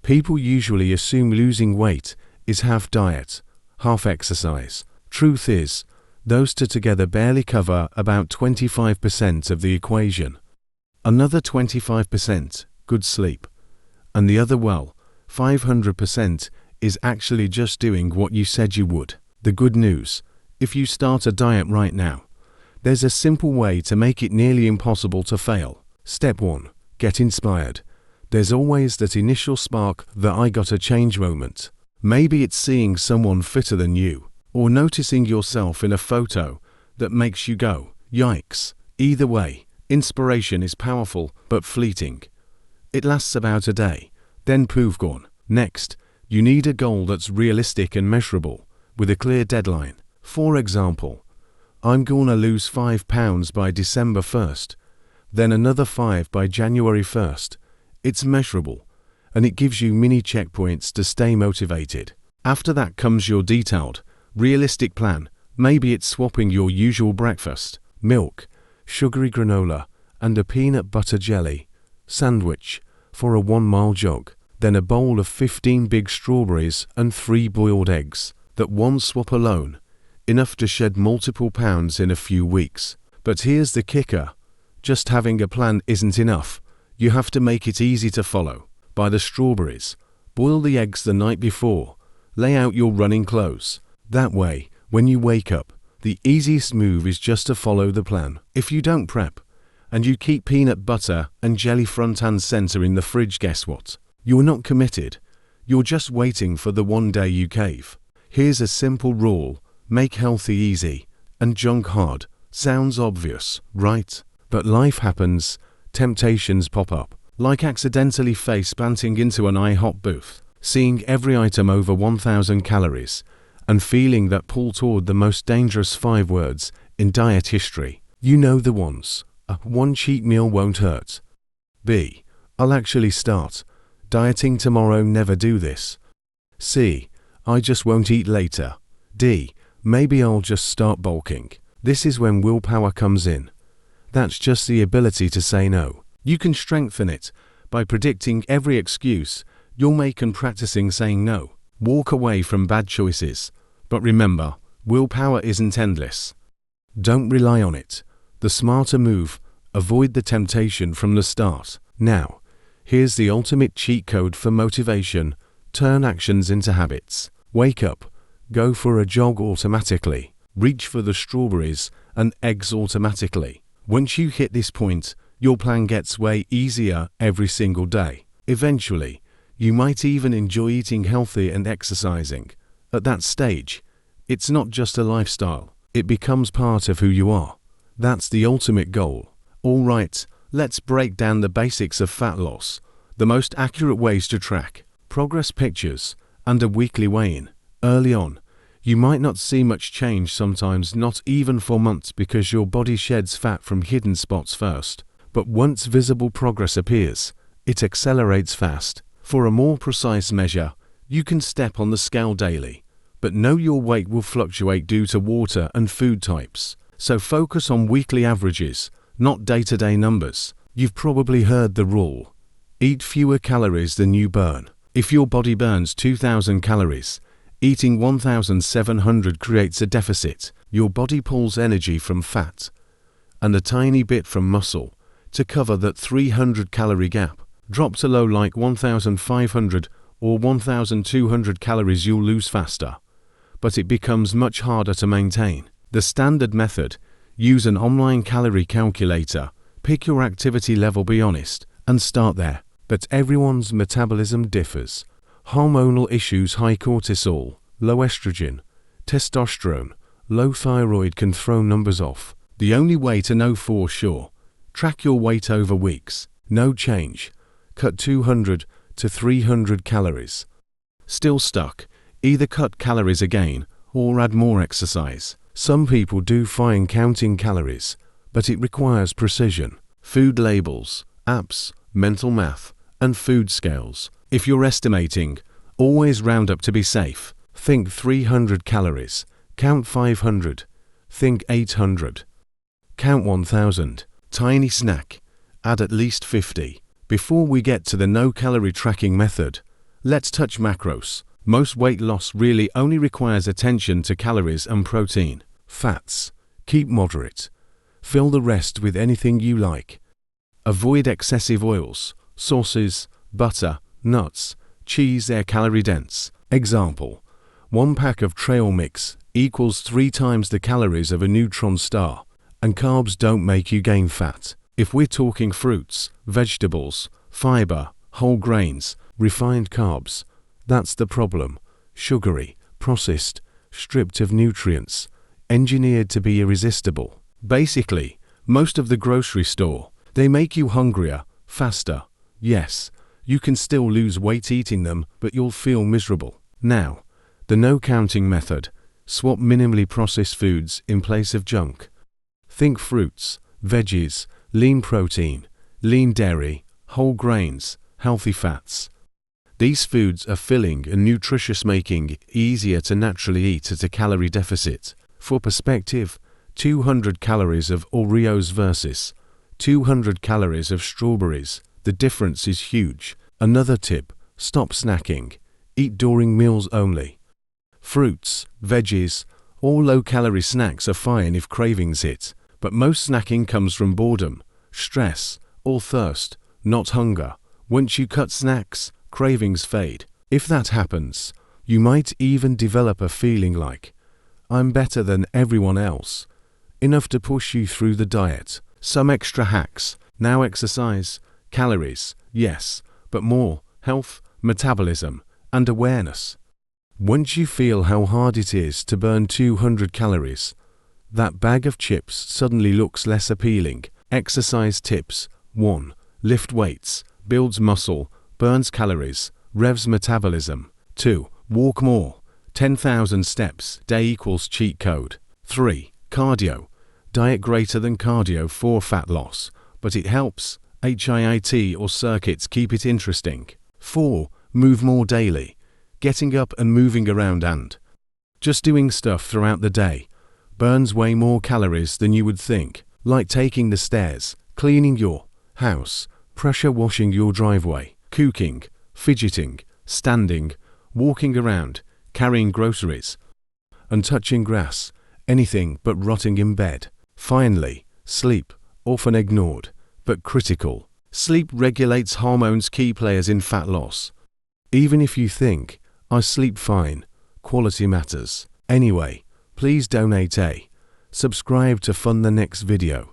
People usually assume losing weight is half diet, half exercise. Truth is, those two together barely cover about 25% of the equation. Another 25%, good sleep. And the other, well, 500% is actually just doing what you said you would. The good news, if you start a diet right now, there's a simple way to make it nearly impossible to fail. Step 1. Get inspired. There's always that initial spark, the I gotta change moment. Maybe it's seeing someone fitter than you, or noticing yourself in a photo that makes you go, yikes. Either way, inspiration is powerful but fleeting. It lasts about a day, then poof, gone. Next, you need a goal that's realistic and measurable, with a clear deadline. For example, I'm gonna lose 5 pounds by December 1st, then another 5 by January 1st. It's measurable, and it gives you mini checkpoints to stay motivated. After that comes your detailed, realistic plan. Maybe it's swapping your usual breakfast, milk, sugary granola, and a peanut butter jelly sandwich for a 1-mile jog, then a bowl of 15 big strawberries and 3 boiled eggs. That one swap alone, enough to shed multiple pounds in a few weeks. But here's the kicker. Just having a plan isn't enough. You have to make it easy to follow. Buy the strawberries. Boil the eggs the night before. Lay out your running clothes. That way, when you wake up, the easiest move is just to follow the plan. If you don't prep, and you keep peanut butter and jelly front and center in the fridge, guess what? You're not committed. You're just waiting for the one day you cave. Here's a simple rule. Make healthy easy, and junk hard. Sounds obvious, right? But life happens. Temptations pop up, like accidentally face planting into an IHOP booth, seeing every item over 1,000 calories, and feeling that pull toward the most dangerous 5 words in diet history. You know the ones. One cheat meal won't hurt. B. I'll actually start dieting tomorrow, never do this. C. I just won't eat later. D. Maybe I'll just start bulking. This is when willpower comes in. That's just the ability to say no. You can strengthen it by predicting every excuse you'll make and practicing saying no. Walk away from bad choices. But remember, willpower isn't endless. Don't rely on it. The smarter move, avoid the temptation from the start. Now, here's the ultimate cheat code for motivation. Turn actions into habits. Wake up. Go for a jog automatically. Reach for the strawberries and eggs automatically. Once you hit this point, your plan gets way easier every single day. Eventually, you might even enjoy eating healthy and exercising. At that stage, it's not just a lifestyle. It becomes part of who you are. That's the ultimate goal. All right, let's break down the basics of fat loss, the most accurate ways to track progress pictures, and a weekly weigh-in. Early on, you might not see much change, sometimes not even for months, because your body sheds fat from hidden spots first. But once visible progress appears, it accelerates fast. For a more precise measure, you can step on the scale daily, but know your weight will fluctuate due to water and food types. So focus on weekly averages, not day-to-day numbers. You've probably heard the rule: eat fewer calories than you burn. If your body burns 2,000 calories, eating 1,700 creates a deficit. Your body pulls energy from fat and a tiny bit from muscle to cover that 300 calorie gap. Drop to low like 1,500 or 1,200 calories, you'll lose faster, but it becomes much harder to maintain. The standard method: use an online calorie calculator, pick your activity level, be honest, and start there. But everyone's metabolism differs. Hormonal issues, high cortisol, low estrogen, testosterone, low thyroid can throw numbers off. The only way to know for sure: track your weight over weeks. No change. Cut 200 to 300 calories. Still stuck? Either cut calories again or add more exercise. Some people do fine counting calories, but it requires precision. Food labels, apps, mental math, and food scales. If you're estimating, always round up to be safe. Think 300 calories. Count 500. Think 800. Count 1,000. Tiny snack. Add at least 50. Before we get to the no-calorie tracking method, Let's touch macros. Most weight loss really only requires attention to calories and protein. Fats. Keep moderate. Fill the rest with anything you like. Avoid excessive oils, sauces, butter, nuts, cheese. They're calorie dense. Example: 1 pack of trail mix equals 3 times the calories of a neutron star, and carbs don't make you gain fat. If we're talking fruits, vegetables, fiber, whole grains, refined carbs, that's the problem. Sugary, processed, stripped of nutrients, engineered to be irresistible. Basically, most of the grocery store, they make you hungrier, faster. Yes, you can still lose weight eating them, but you'll feel miserable. Now, the no counting method. Swap minimally processed foods in place of junk. Think fruits, veggies, lean protein, lean dairy, whole grains, healthy fats. These foods are filling and nutritious, making easier to naturally eat at a calorie deficit. For perspective, 200 calories of Oreos versus 200 calories of strawberries. The difference is huge. Another tip: stop snacking. Eat during meals only. Fruits, veggies, all low-calorie snacks are fine if cravings hit, but most snacking comes from boredom, stress, or thirst, not hunger. Once you cut snacks, cravings fade. If that happens, you might even develop a feeling like, "I'm better than everyone else," enough to push you through the diet. Some extra hacks. Now exercise, calories, yes, but more health, metabolism, and awareness. Once you feel how hard it is to burn 200 calories, that bag of chips suddenly looks less appealing. Exercise tips. 1. Lift weights, builds muscle, burns calories, revs metabolism. 2. Walk more, 10,000 steps day equals cheat code. 3. Cardio. Diet greater than cardio for fat loss, but it helps. HIIT or circuits keep it interesting. 4. Move more daily. Getting up and moving around and just doing stuff throughout the day burns way more calories than you would think, like taking the stairs, cleaning your house, pressure washing your driveway, cooking, fidgeting, standing, walking around, carrying groceries, and touching grass. Anything but rotting in bed. Finally, sleep, often ignored, but critical. Sleep regulates hormones, key players in fat loss. Even if you think, "I sleep fine," quality matters. Anyway, please donate a subscribe to fund the next video.